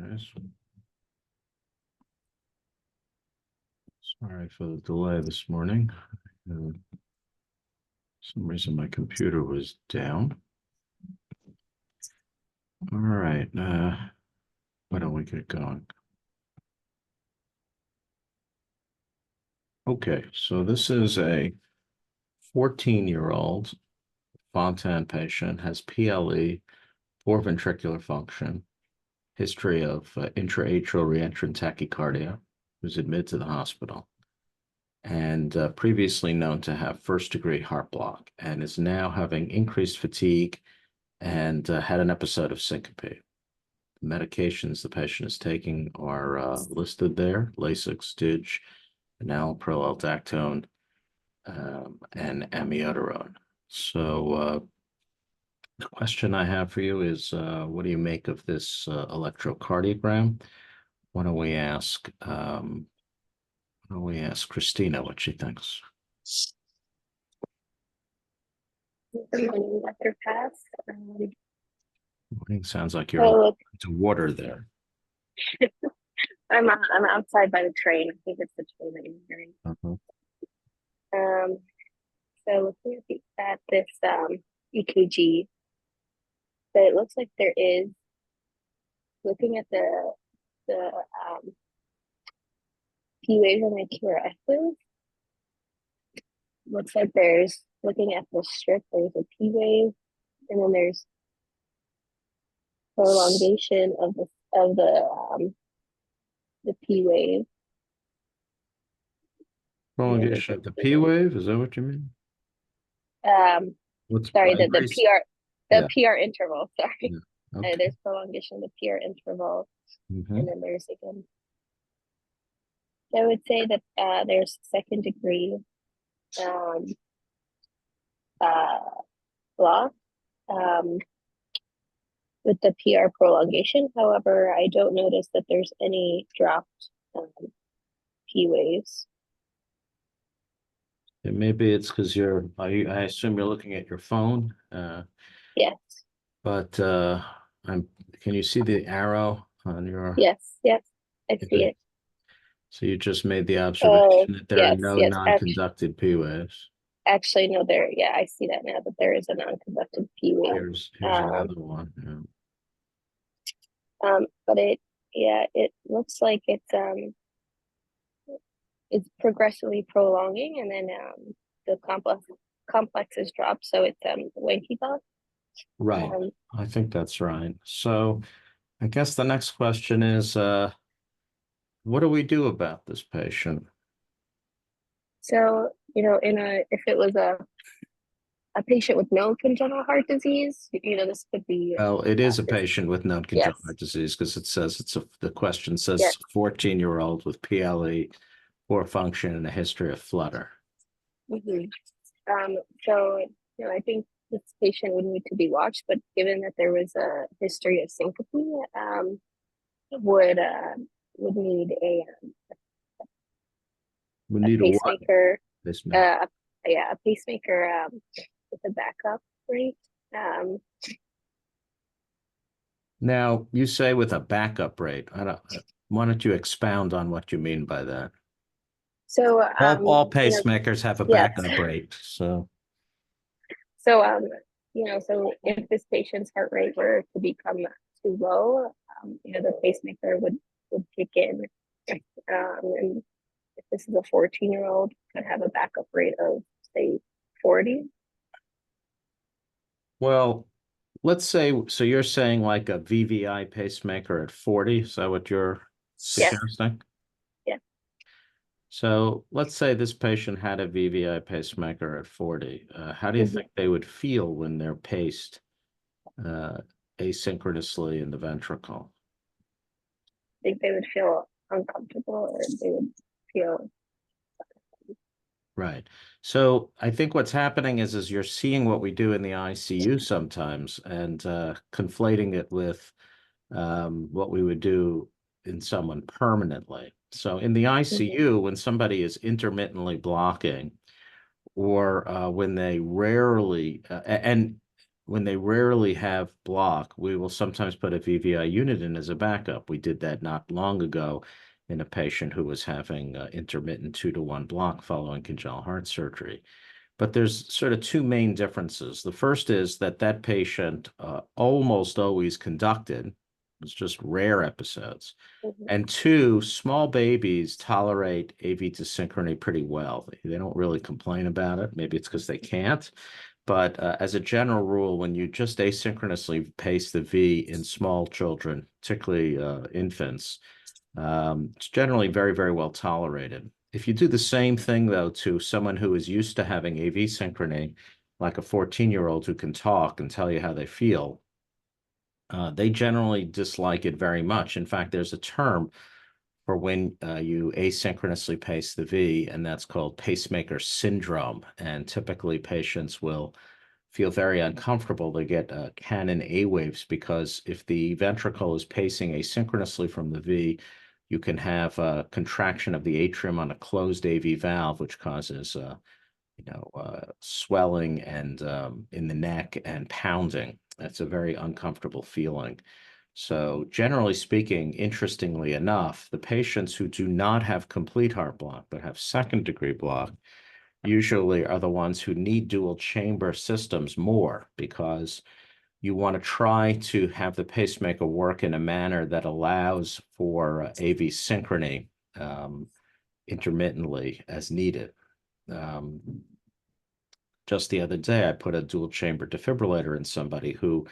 Yes. Sorry for the delay this morning. For some reason my computer was down. All right, why don't we get going? Okay, so this is a 14-year-old Fontan patient, has PLE, poor ventricular function, history of intraatrial reentrant tachycardia, who's admitted to the hospital, and previously known to have first-degree heart block, and is now having increased fatigue and had an episode of syncope. The medications the patient is taking are listed there: Lasix, Stidge, enalapril, aldactone, and amiodarone. So the question I have for you is, what do you make of this electrocardiogram? Why don't we ask Christina what she thinks? Good morning, Dr. Pass. Morning. Sounds like you're So to water there. I'm outside by the train. I think it's the train that you're hearing. So looking at this EKG, so it looks like there is, looking at the P wave and the QRSs, looks like there's, looking at the strip, there's a P wave, and then there's prolongation of the P wave. Prolongation of the P wave, is that what you mean? Sorry, the Yeah. PR interval, sorry. Yeah. Okay. There's prolongation of the PR interval, and then there's again. I would say that there's second degree block with the PR prolongation. However, I don't notice that there's any dropped P waves. Maybe it's because I assume you're looking at your phone. Yes. But can you see the arrow on your? Yes, I see it. So you just made the observation that there are no yes, non-conducted P waves. Actually, no, I see that now, that there is a non-conductive P wave. Here's another one. Yeah. But it looks like it's progressively prolonging, and then the complex is dropped, so it's wanky box. Right. I think that's right. So I guess the next question is, what do we do about this patient? So, if it was a patient with no congenital heart disease, this could be. Well, it is a patient with no congenital heart disease, because it says the question says 14-year-old with PLE, poor function, and a history of flutter. So, I think this patient would need to be watched, but given that there was a history of syncope, would need a pacemaker. A pacemaker with a backup rate. Now you say with a backup rate. Why don't you expound on what you mean by that? So all pacemakers have a backup rate. So if this patient's heart rate were to become too low, the pacemaker would kick in, and if this is a 14-year-old, could have a backup rate of, say, 40. Well, let's say, so you're saying like a VVI pacemaker at 40, is that what you're suggesting? Yeah. So let's say this patient had a VVI pacemaker at 40. How do you think they would feel when they're paced asynchronously in the ventricle? I think they would feel uncomfortable, or they would feel. Right. So I think what's happening is you're seeing what we do in the ICU sometimes, and conflating it with what we would do in someone permanently. So in the ICU, when somebody is intermittently blocking, or when they rarely, and when they rarely have block, we will sometimes put a VVI unit in as a backup. We did that not long ago in a patient who was having intermittent 2-to-1 block following congenital heart surgery. But there's sort of two main differences. The first is that that patient almost always conducted. It's just rare episodes. Mhm. And two, small babies tolerate AV to synchrony pretty well. They don't really complain about it. Maybe it's because they can't. But as a general rule, when you just asynchronously pace the V in small children, particularly infants, it's generally very, very well tolerated. If you do the same thing, though, to someone who is used to having AV synchrony, like a 14-year-old who can talk and tell you how they feel, they generally dislike it very much. In fact, there's a term for when you asynchronously pace the V, and that's called pacemaker syndrome. And typically, patients will feel very uncomfortable. They get Canon A waves because if the ventricle is pacing asynchronously from the V, you can have a contraction of the atrium on a closed AV valve, which causes swelling and in the neck and pounding. That's a very uncomfortable feeling. So generally speaking, interestingly enough, the patients who do not have complete heart block but have second degree block usually are the ones who need dual chamber systems more because you want to try to have the pacemaker work in a manner that allows for AV synchrony intermittently as needed. Just the other day, I put a dual chamber defibrillator in somebody who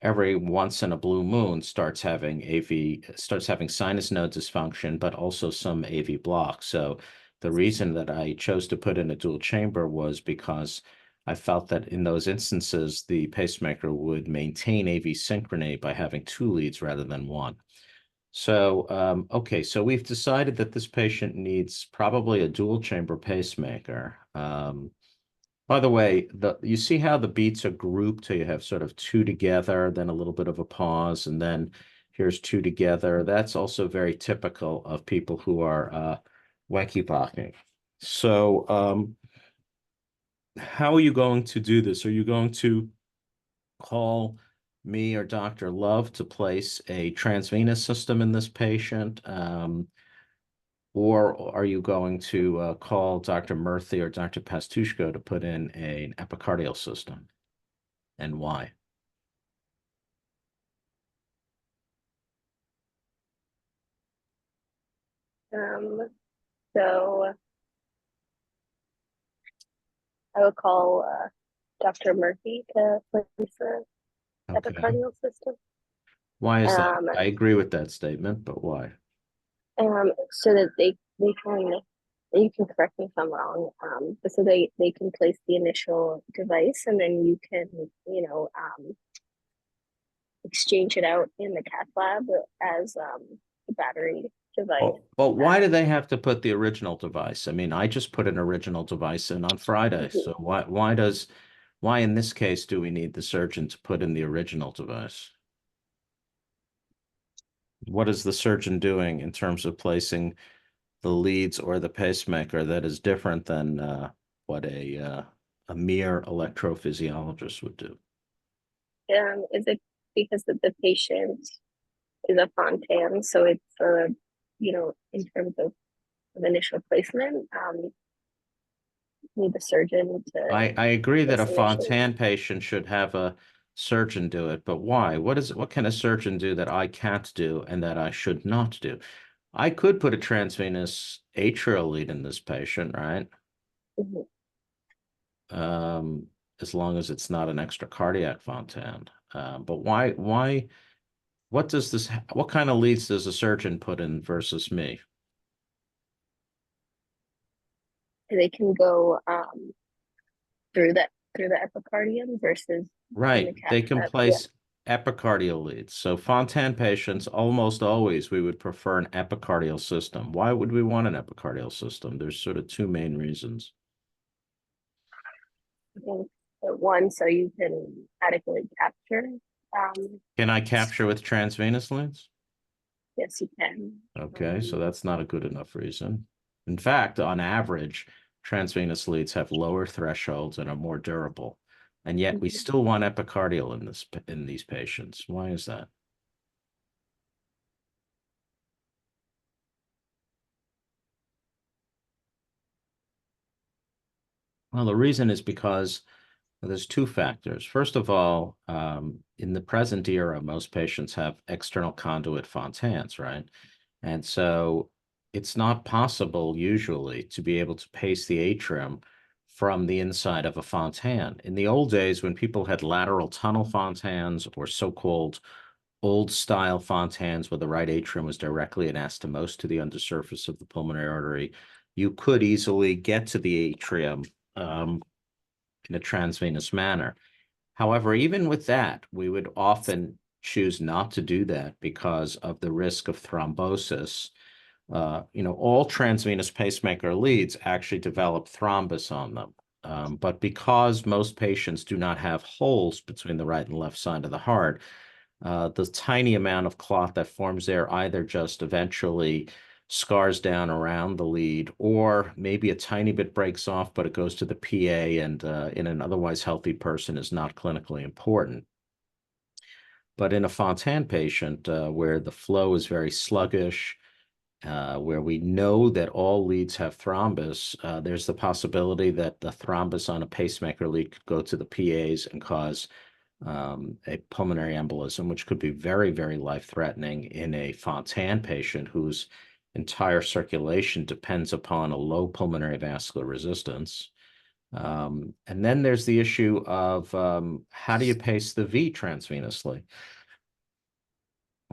every once in a blue moon starts having sinus node dysfunction, but also some AV block. So the reason that I chose to put in a dual chamber was because I felt that in those instances, the pacemaker would maintain AV synchrony by having two leads rather than one. So, okay, so we've decided that this patient needs probably a dual chamber pacemaker. By the way, you see how the beats are grouped? So you have sort of two together, then a little bit of a pause, and then here's two together. That's also very typical of people who are weckypocking. So how are you going to do this? Are you going to call me or Dr. Love to place a transvenous system in this patient? Or are you going to call Dr. Murthy or Dr. Pastushko to put in an epicardial system? And why? Um, so I would call Dr. Murphy to place the Okay. epicardial system. Why is that? Um, I agree with that statement, but why? so that they can, you can correct me if I'm wrong, but so they can place the initial device and then you can, exchange it out in the cath lab as a battery device. Well, why do they have to put the original device? I mean, I just put an original device in on Friday. Mhm. So why in this case do we need the surgeon to put in the original device? What is the surgeon doing in terms of placing the leads or the pacemaker that is different than what a mere electrophysiologist would do? Is it because that the patient is a Fontan, so it's in terms of initial placement, need the surgeon to I agree that a place initially. Fontan patient should have a surgeon do it, but why? What can a surgeon do that I can't do and that I should not do? I could put a transvenous atrial lead in this patient, right? Mhm. Um, as long as it's not an extra cardiac Fontan. But what kind of leads does a surgeon put in versus me? They can go through the epicardium versus in the Right. cath They can lab. Yeah. place epicardial leads. So Fontan patients, almost always, we would prefer an epicardial system. Why would we want an epicardial system? There's sort of two main reasons. I think that one, so you can adequately capture. Um, Can I capture with transvenous leads? yes, you can. Okay, so that's not a good enough reason. In fact, on average, transvenous leads have lower thresholds and are more durable. and yet we still want epicardial in these patients. Why is that? Well, the reason is because there's two factors. First of all, in the present era, most patients have external conduit Fontans, right? And so it's not possible usually to be able to pace the atrium from the inside of a Fontan. In the old days, when people had lateral tunnel Fontans or so-called old style Fontans where the right atrium was directly anastomosed to the undersurface of the pulmonary artery, you could easily get to the atrium in a transvenous manner. However, even with that, we would often choose not to do that because of the risk of thrombosis. All transvenous pacemaker leads actually develop thrombus on them. But because most patients do not have holes between the right and left side of the heart, the tiny amount of clot that forms there either just eventually scars down around the lead, or maybe a tiny bit breaks off, but it goes to the PA and in an otherwise healthy person is not clinically important. But in a Fontan patient where the flow is very sluggish, where we know that all leads have thrombus, there's the possibility that the thrombus on a pacemaker lead could go to the PAs and cause a pulmonary embolism, which could be very, very life-threatening in a Fontan patient whose entire circulation depends upon a low pulmonary vascular resistance. And then there's the issue of how do you pace the V transvenously?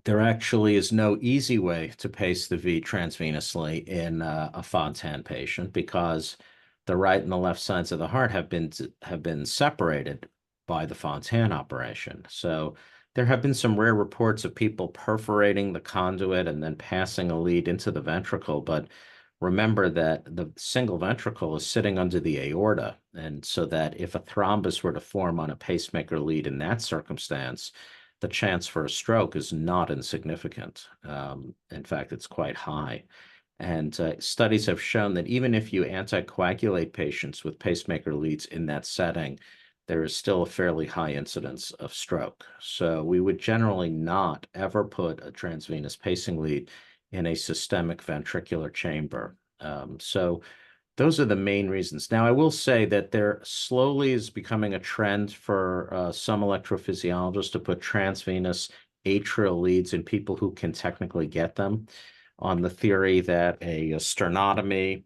There actually is no easy way to pace the V transvenously in a Fontan patient because the right and the left sides of the heart have been separated by the Fontan operation. So there have been some rare reports of people perforating the conduit and then passing a lead into the ventricle, but remember that the single ventricle is sitting under the aorta, and so that if a thrombus were to form on a pacemaker lead in that circumstance, the chance for a stroke is not insignificant. In fact, it's quite high. And studies have shown that even if you anticoagulate patients with pacemaker leads in that setting, there is still a fairly high incidence of stroke. So we would generally not ever put a transvenous pacing lead in a systemic ventricular chamber. So those are the main reasons. Now, I will say that there slowly is becoming a trend for some electrophysiologists to put transvenous atrial leads in people who can technically get them, on the theory that a sternotomy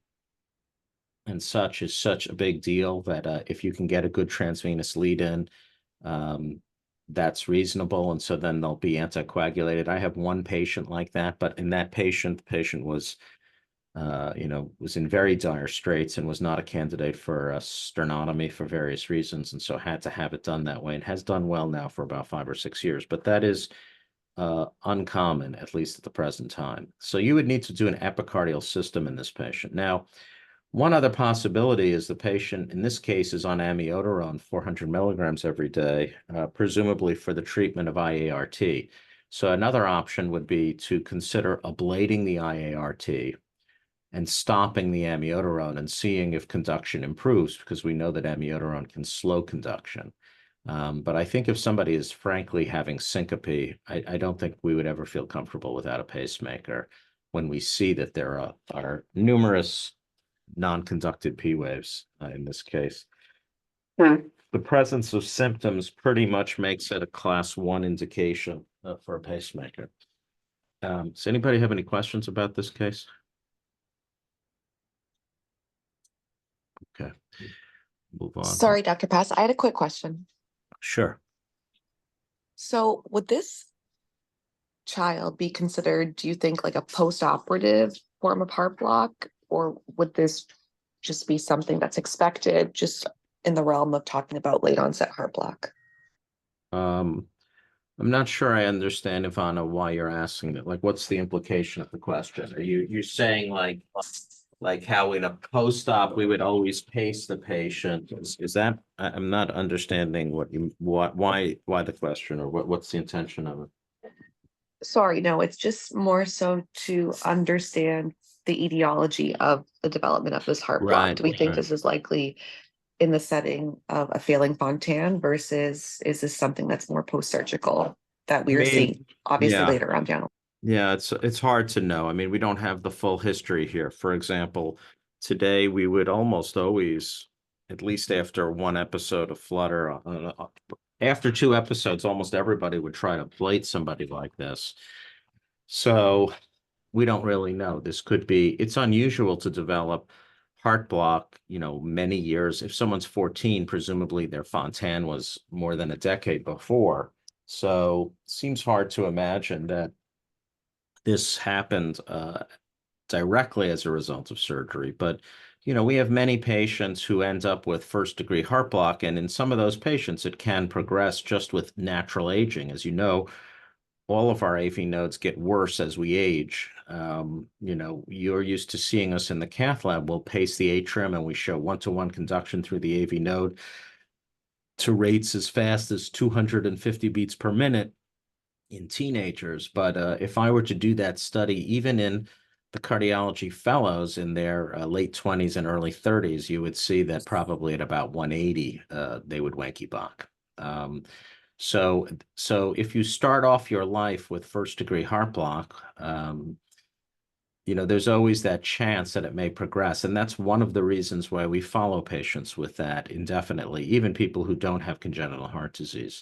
and such is such a big deal that if you can get a good transvenous lead in, that's reasonable. And so then they'll be anticoagulated. I have one patient like that, but in that patient, the patient was was in very dire straits and was not a candidate for a sternotomy for various reasons, and so had to have it done that way, and has done well now for about 5 or 6 years. But that is uncommon, at least at the present time. So you would need to do an epicardial system in this patient. Now, one other possibility is the patient, in this case, is on amiodarone, 400 milligrams every day, presumably for the treatment of IART. So another option would be to consider ablating the IART and stopping the amiodarone and seeing if conduction improves, because we know that amiodarone can slow conduction. But I think if somebody is frankly having syncope, I don't think we would ever feel comfortable without a pacemaker when we see that there are numerous non-conducted P waves in this case. The presence of symptoms pretty much makes it a class 1 indication for a pacemaker. Does anybody have any questions about this case? Okay, move on. Sorry, Dr. Pass, I had a quick question. Sure. So would this child be considered, do you think, like a post-operative form of heart block, or would this just be something that's expected just in the realm of talking about late onset heart block? I'm not sure I understand, Ivana, why you're asking that. Like, what's the implication of the question? Are you're saying like how in a post-op we would always pace the patient? Is that I'm not understanding why the question, or what's the intention of it? Sorry, no, it's just more so to understand the etiology of the development of this heart block. Right, Do we think right. this is likely in the setting of a failing Fontan versus is this something that's more post-surgical that we are seeing obviously yeah. later on down? Yeah, it's hard to know. I mean, we don't have the full history here. For example, today we would almost always, at least after one episode of flutter, after two episodes, almost everybody would try to ablate somebody like this. So we don't really know. This could be, it's unusual to develop heart block, many years. If someone's 14, presumably their Fontan was more than a decade before. So it seems hard to imagine that this happened directly as a result of surgery. But, we have many patients who end up with first-degree heart block, and in some of those patients, it can progress just with natural aging. As you know, all of our AV nodes get worse as we age. You're used to seeing us in the cath lab. We'll pace the atrium, and we show one-to-one conduction through the AV node to rates as fast as 250 beats per minute in teenagers. But if I were to do that study, even in the cardiology fellows in their late 20s and early 30s, you would see that probably at about 180, they would wanky Bach. So if you start off your life with first-degree heart block, there's always that chance that it may progress. And that's one of the reasons why we follow patients with that indefinitely, even people who don't have congenital heart disease.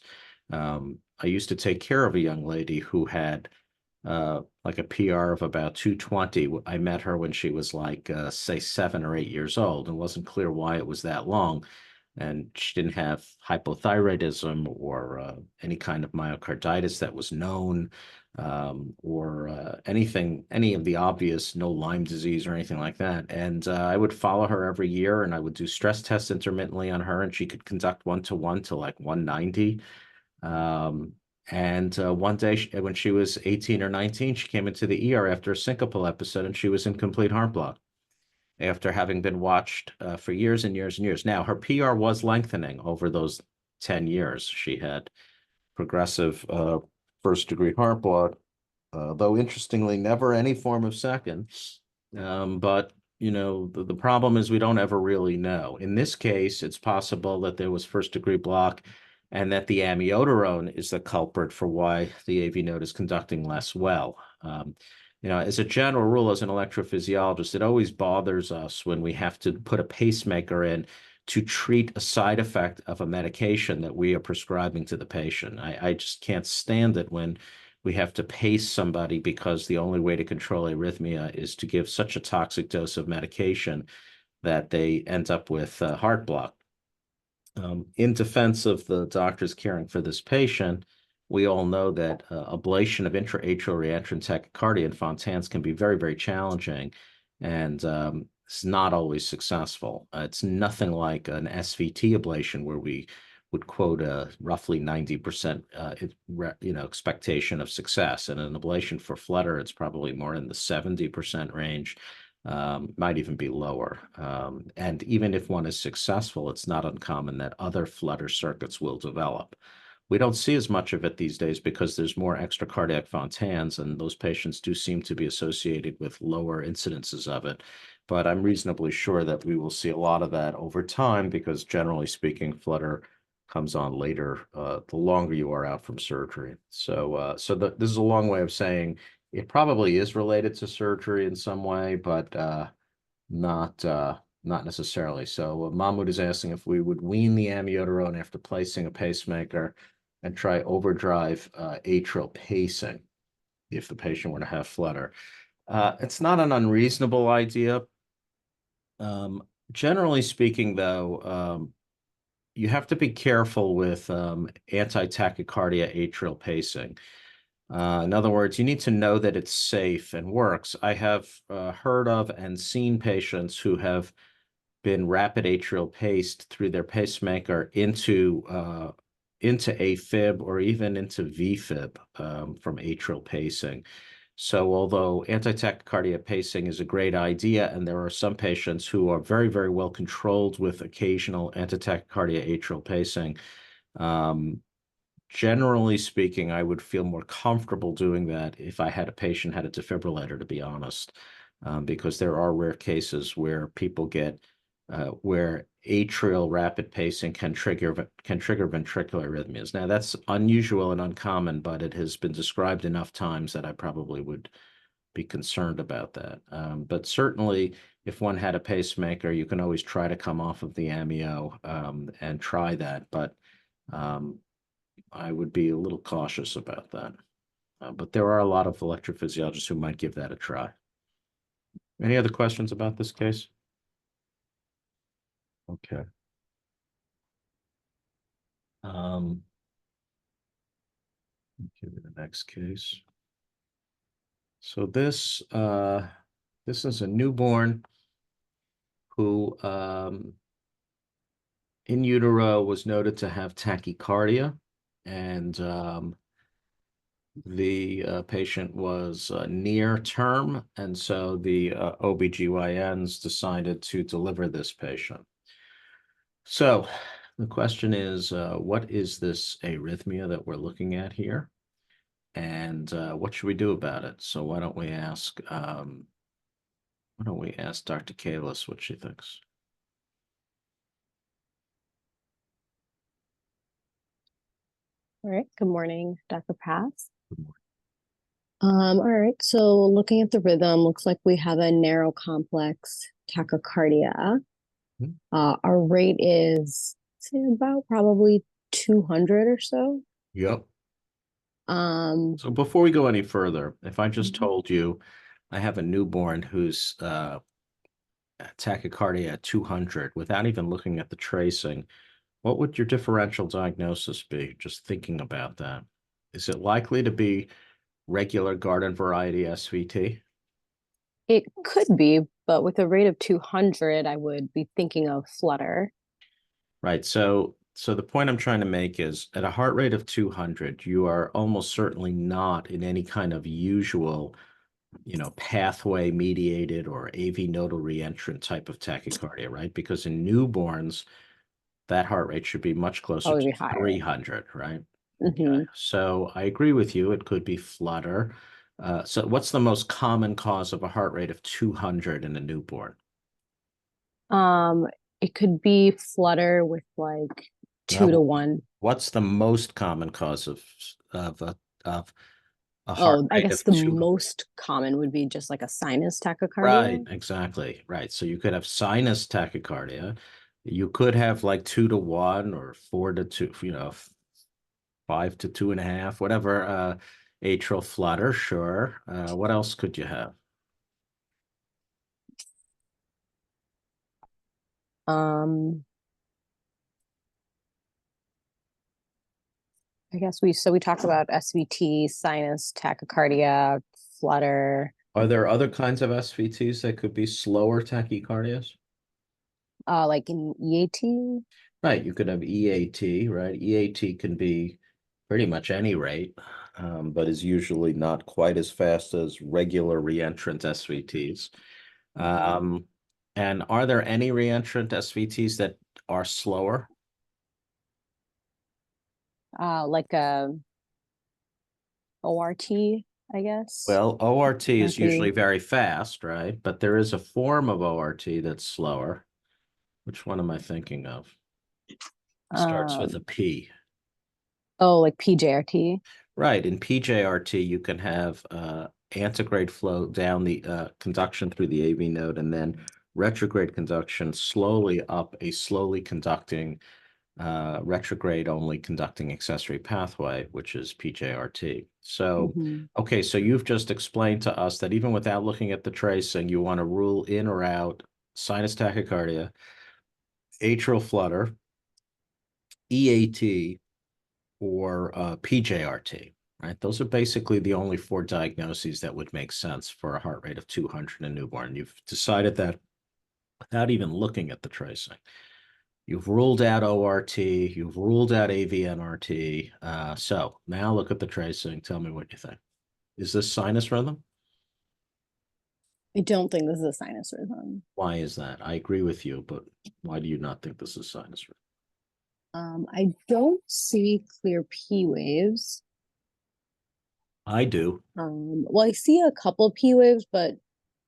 I used to take care of a young lady who had like a PR of about 220. I met her when she was like, say, 7 or 8 years old, and wasn't clear why it was that long. And she didn't have hypothyroidism or any kind of myocarditis that was known, or any of the obvious, no Lyme disease or anything like that. And I would follow her every year, and I would do stress tests intermittently on her, and she could conduct one-to-one to like 190. And one day, when she was 18 or 19, she came into the ER after a syncopal episode, and she was in complete heart block after having been watched for years and years and years. Now, her PR was lengthening over those 10 years. She had progressive first-degree heart block, though interestingly, never any form of second. But, the problem is we don't ever really know. In this case, it's possible that there was first-degree block and that the amiodarone is the culprit for why the AV node is conducting less well. As a general rule, as an electrophysiologist, it always bothers us when we have to put a pacemaker in to treat a side effect of a medication that we are prescribing to the patient. I just can't stand it when we have to pace somebody because the only way to control arrhythmia is to give such a toxic dose of medication that they end up with heart block. In defense of the doctors caring for this patient, we all know that ablation of intra-atrial reentrant tachycardia in Fontans can be very, very challenging, and it's not always successful. It's nothing like an SVT ablation where we would quote a roughly 90% expectation of success. And an ablation for flutter, it's probably more in the 70% range. Might even be lower. And even if one is successful, it's not uncommon that other flutter circuits will develop. We don't see as much of it these days because there's more extracardiac Fontans, and those patients do seem to be associated with lower incidences of it. But I'm reasonably sure that we will see a lot of that over time because, generally speaking, flutter comes on later, the longer you are out from surgery. So this is a long way of saying it probably is related to surgery in some way, but not necessarily. So Mahmoud is asking if we would wean the amiodarone after placing a pacemaker and try overdrive atrial pacing if the patient were to have flutter. It's not an unreasonable idea. Generally speaking, though, you have to be careful with anti-tachycardia atrial pacing. In other words, you need to know that it's safe and works. I have heard of and seen patients who have been rapid atrial paced through their pacemaker into AFib or even into VFib from atrial pacing. So although anti-tachycardia pacing is a great idea, and there are some patients who are very, very well controlled with occasional anti-tachycardia atrial pacing, generally speaking, I would feel more comfortable doing that if I had a patient had a defibrillator, to be honest, because there are rare cases where people get where atrial rapid pacing can trigger ventricular arrhythmias. Now, that's unusual and uncommon, but it has been described enough times that I probably would be concerned about that. But certainly, if one had a pacemaker, you can always try to come off of the amio and try that. But I would be a little cautious about that. But there are a lot of electrophysiologists who might give that a try. Any other questions about this case? Okay. Give me the next case. So this is a newborn who in utero was noted to have tachycardia, and the patient was near term, and so the OBGYNs decided to deliver this patient. So the question is, what is this arrhythmia that we're looking at here? And what should we do about it? So why don't we ask Dr. Kalis what she thinks? All right. Good morning, Dr. Pass. Good morning. All right. So looking at the rhythm, looks like we have a narrow complex tachycardia. Our rate is, say, about probably 200 or so. Yep. So before we go any further, if I just told you I have a newborn who's tachycardia at 200 without even looking at the tracing, what would your differential diagnosis be? Just thinking about that. Is it likely to be regular garden variety SVT? It could be, but with a rate of 200, I would be thinking of flutter. Right. So the point I'm trying to make is at a heart rate of 200, you are almost certainly not in any kind of usual, pathway mediated or AV nodal reentrant type of tachycardia, right? Because in newborns, that heart rate should be much closer Probably to be higher. 300, right? Mm-hmm. Okay. So I agree with you. It could be flutter. So what's the most common cause of a heart rate of 200 in a newborn? It could be flutter with like 2 to 1. What's the most common cause of a heart I rate guess of the 200? most common would be just like a sinus tachycardia. Right, exactly. Right. So you could have sinus tachycardia. You could have like 2 to 1 or 4 to 2, 5 to 2.5, whatever, atrial flutter, sure. What else could you have? I guess we talked about SVT, sinus tachycardia, flutter. Are there other kinds of SVTs that could be slower tachycardias? Like in EAT. Right, you could have EAT, right? EAT can be pretty much any rate, but is usually not quite as fast as regular reentrant SVTs. And are there any reentrant SVTs that are slower? Like a ORT, I guess. Well, ORT is Might be. usually very fast, right? But there is a form of ORT that's slower. Which one am I thinking of? Starts with a P. Oh, like PJRT. Right. In PJRT, you can have antegrade flow down the conduction through the AV node, and then retrograde conduction slowly up a slowly conducting retrograde only conducting accessory pathway, which is PJRT. So, okay, so you've just explained to us that even without looking at the tracing, you want to rule in or out sinus tachycardia, atrial flutter, EAT, or PJRT, right? Those are basically the only 4 diagnoses that would make sense for a heart rate of 200 in a newborn. You've decided that without even looking at the tracing. You've ruled out ORT, you've ruled out AVNRT. So now look at the tracing. Tell me what you think. Is this sinus rhythm? I don't think this is a sinus rhythm. Why is that? I agree with you, but why do you not think this is sinus rhythm? I don't see clear P waves. I do. Well, I see a couple P waves, but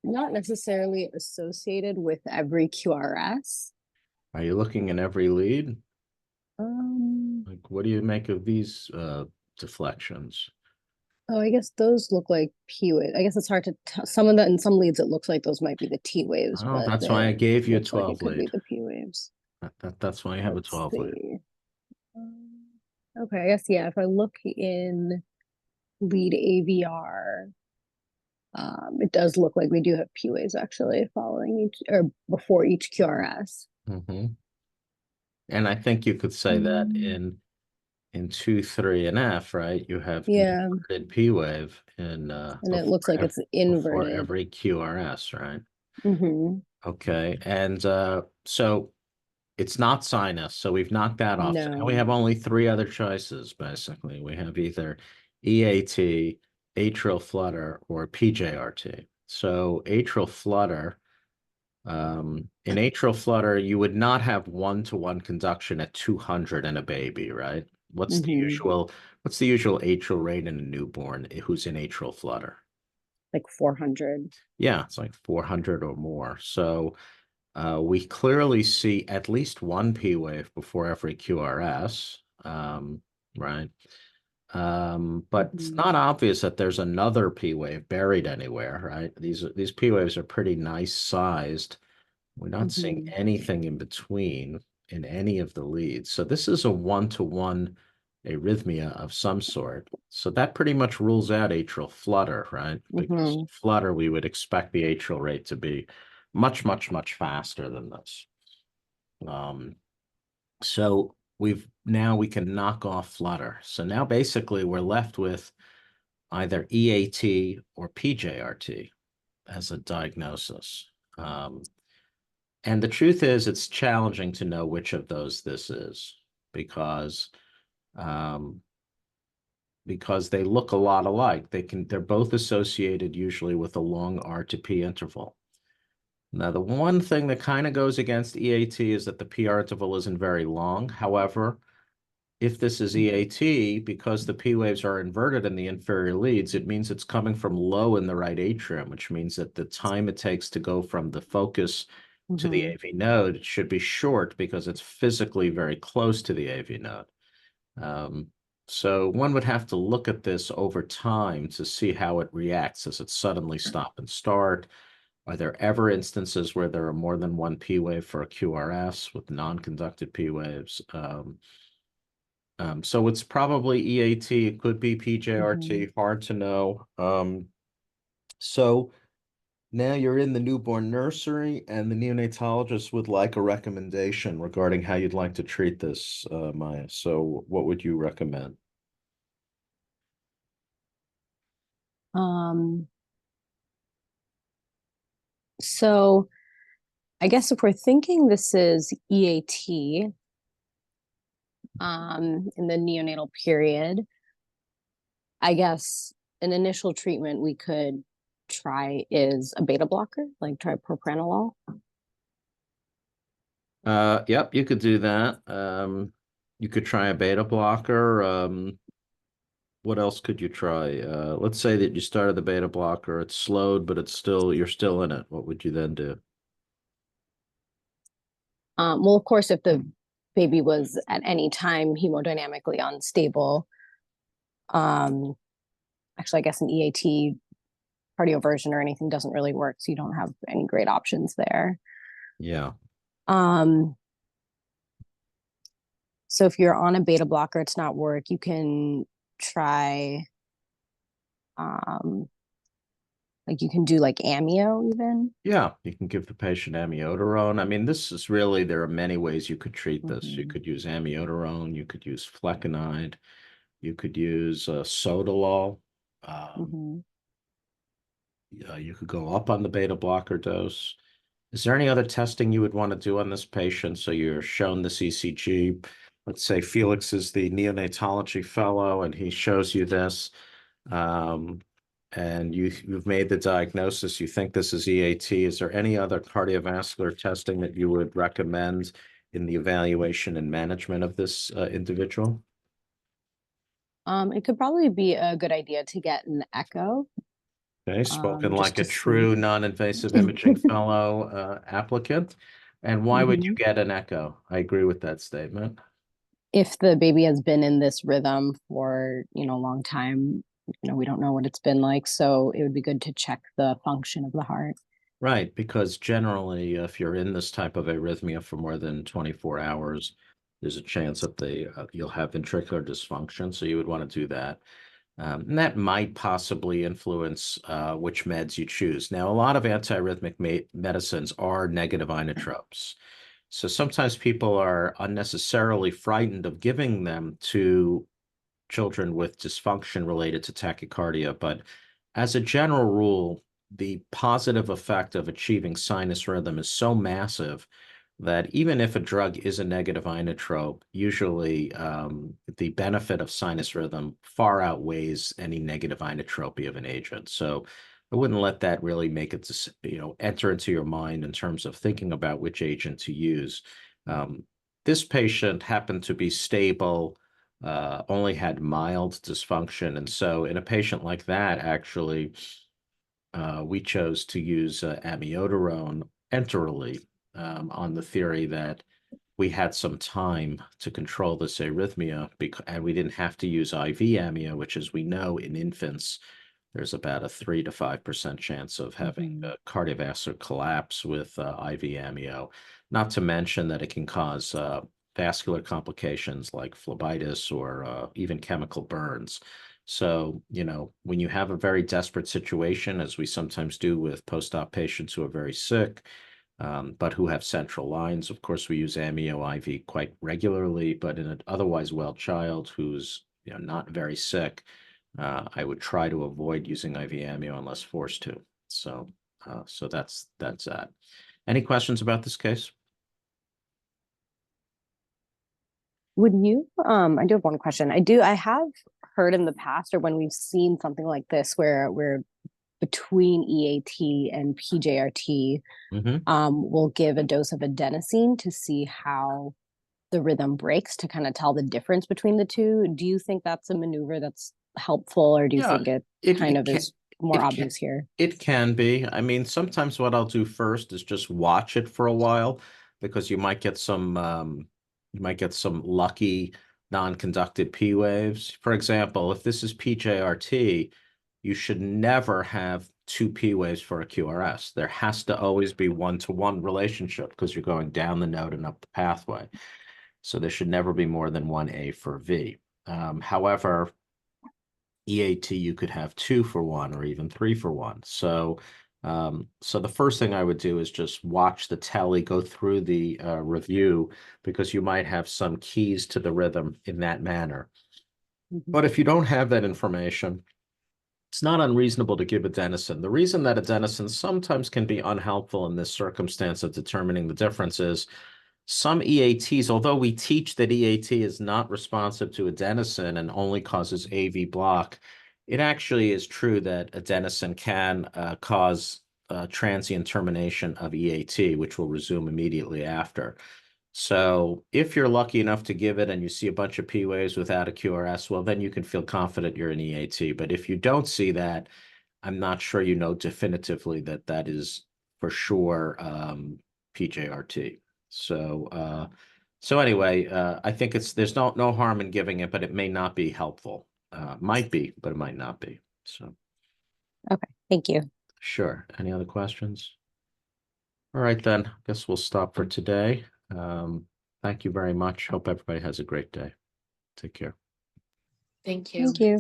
not necessarily associated with every QRS. Are you looking in every lead? Um, Like, what do you make of these deflections? oh, I guess those look like P waves. I guess it's hard to tell. Some of the in some leads, it looks like those might be the T waves, Oh, but that's why I it gave you a looks like it 12 could be lead. the P waves. That's why I have a Let's 12 lead. see. Okay, I guess yeah. If I look in lead AVR, it does look like we do have P waves actually following each or before each QRS. Mm-hmm. And I think you could say that in 2, 3, and F, right? You have Yeah, inverted P wave in and it looks like it's before inverted. every QRS, right? Mm-hmm. Okay, and so it's not sinus, so we've knocked that off. So now we No. have only 3 other choices, basically. We have either EAT, atrial flutter, or PJRT. So atrial flutter, in atrial flutter, you would not have one-to-one conduction at 200 in a baby, right? What's the Mm-hmm. usual atrial rate in a newborn who's in atrial flutter? Like 400. Yeah, it's like 400 or more. So we clearly see at least one P wave before every QRS, right? But it's Mm-hmm. not obvious that there's another P wave buried anywhere, right? These P waves are pretty nice sized. We're not seeing Mm-hmm. anything in between in any of the leads. So this is a one-to-one arrhythmia of some sort. So that pretty much rules out atrial flutter, right? Because Mm-hmm. flutter, we would expect the atrial rate to be much, much, much faster than this. So we can knock off flutter. So now basically we're left with either EAT or PJRT as a diagnosis. And the truth is, it's challenging to know which of those this is because um, they look a lot alike. They're both associated usually with a long R to P interval. Now, the one thing that kind of goes against EAT is that the PR interval isn't very long. However, if this is EAT, because the P waves are inverted in the inferior leads, it means it's coming from low in the right atrium, which means that the time it takes to go from the focus to the Mm-hmm. AV node should be short because it's physically very close to the AV node. So one would have to look at this over time to see how it reacts. Does it suddenly stop and start? Are there ever instances where there are more than one P wave for a QRS with non-conducted P waves? So it's probably EAT. It could be PJRT. Hard to know. So now you're in the newborn nursery, and the neonatologist would like a recommendation regarding how you'd like to treat this, Maya. So what would you recommend? Um, so I guess if we're thinking this is EAT, in the neonatal period, I guess an initial treatment we could try is a beta blocker, like try propranolol. Yep, you could do that. You could try a beta blocker. What else could you try? Let's say that you started the beta blocker, it's slowed, but you're still in it. What would you then do? Well, of course, if the baby was at any time hemodynamically unstable, actually, I guess an EAT cardioversion or anything doesn't really work, so you don't have any great options there. Yeah. So if you're on a beta blocker, it's not work, you can try, like you can do like amio even. Yeah, you can give the patient amiodarone. I mean, there are many ways you could treat this. You could use amiodarone, you could use flecainide, you could use sotalol. You could go up on the beta blocker dose. Is there any other testing you would want to do on this patient? So you're shown the ECG. Let's say Felix is the neonatology fellow and he shows you this. And you've made the diagnosis. You think this is EAT. Is there any other cardiovascular testing that you would recommend in the evaluation and management of this individual? It could probably be a good idea to get an echo. Okay, spoken just like a to see. true non-invasive imaging fellow applicant. And why would you get an echo? I agree with that statement. If the baby has been in this rhythm for, a long time, we don't know what it's been like. So it would be good to check the function of the heart. Right, because generally, if you're in this type of arrhythmia for more than 24 hours, there's a chance that you'll have ventricular dysfunction. So you would want to do that. And that might possibly influence which meds you choose. Now, a lot of antiarrhythmic medicines are negative inotropes. So sometimes people are unnecessarily frightened of giving them to children with dysfunction related to tachycardia. But as a general rule, the positive effect of achieving sinus rhythm is so massive that even if a drug is a negative inotrope, usually the benefit of sinus rhythm far outweighs any negative inotropy of an agent. So I wouldn't let that really make it, enter into your mind in terms of thinking about which agent to use. This patient happened to be stable, only had mild dysfunction. And so in a patient like that, actually, we chose to use amiodarone enterally on the theory that we had some time to control this arrhythmia, and we didn't have to use IV amio, which, as we know, in infants, there's about a 3 to 5% chance of having a cardiovascular collapse with IV amio, not to mention that it can cause vascular complications like phlebitis or even chemical burns. So, when you have a very desperate situation, as we sometimes do with post-op patients who are very sick, but who have central lines, of course, we use amio IV quite regularly, but in an otherwise well child who's not very sick, I would try to avoid using IV amio unless forced to. So, that's that. Any questions about this case? Would you, I do have one question. I have heard in the past, or when we've seen something like this where we're between EAT and PJRT, we'll give a dose of adenosine to see how the rhythm breaks, to kind of tell the difference between the two. Do you think that's a maneuver that's helpful, or do you think it is more obvious here? It can be. I mean, sometimes what I'll do first is just watch it for a while, because you might get some lucky non-conducted P waves. For example, if this is PJRT, you should never have 2 P waves for a QRS. There has to always be one-to-one relationship, because you're going down the node and up the pathway. So there should never be more than 1A for V. However, EAT, you could have 2 for 1 or even 3 for 1. So the first thing I would do is just watch the tele, go through the review, because you might have some keys to the rhythm in that manner. But if you don't have that information, it's not unreasonable to give adenosine. The reason that adenosine sometimes can be unhelpful in this circumstance of determining the difference is some EATs, although we teach that EAT is not responsive to adenosine and only causes AV block, it actually is true that adenosine can cause transient termination of EAT, which will resume immediately after. So if you're lucky enough to give it and you see a bunch of P waves without a QRS, well, then you can feel confident you're in EAT. But if you don't see that, I'm not sure you know definitively that is for sure PJRT. So anyway, I think there's no harm in giving it, but it may not be helpful. Might be, but it might not be. So Okay, thank you. sure. Any other questions? All right, then. I guess we'll stop for today. Thank you very much. Hope everybody has a great day. Take care. Thank you. Thank you.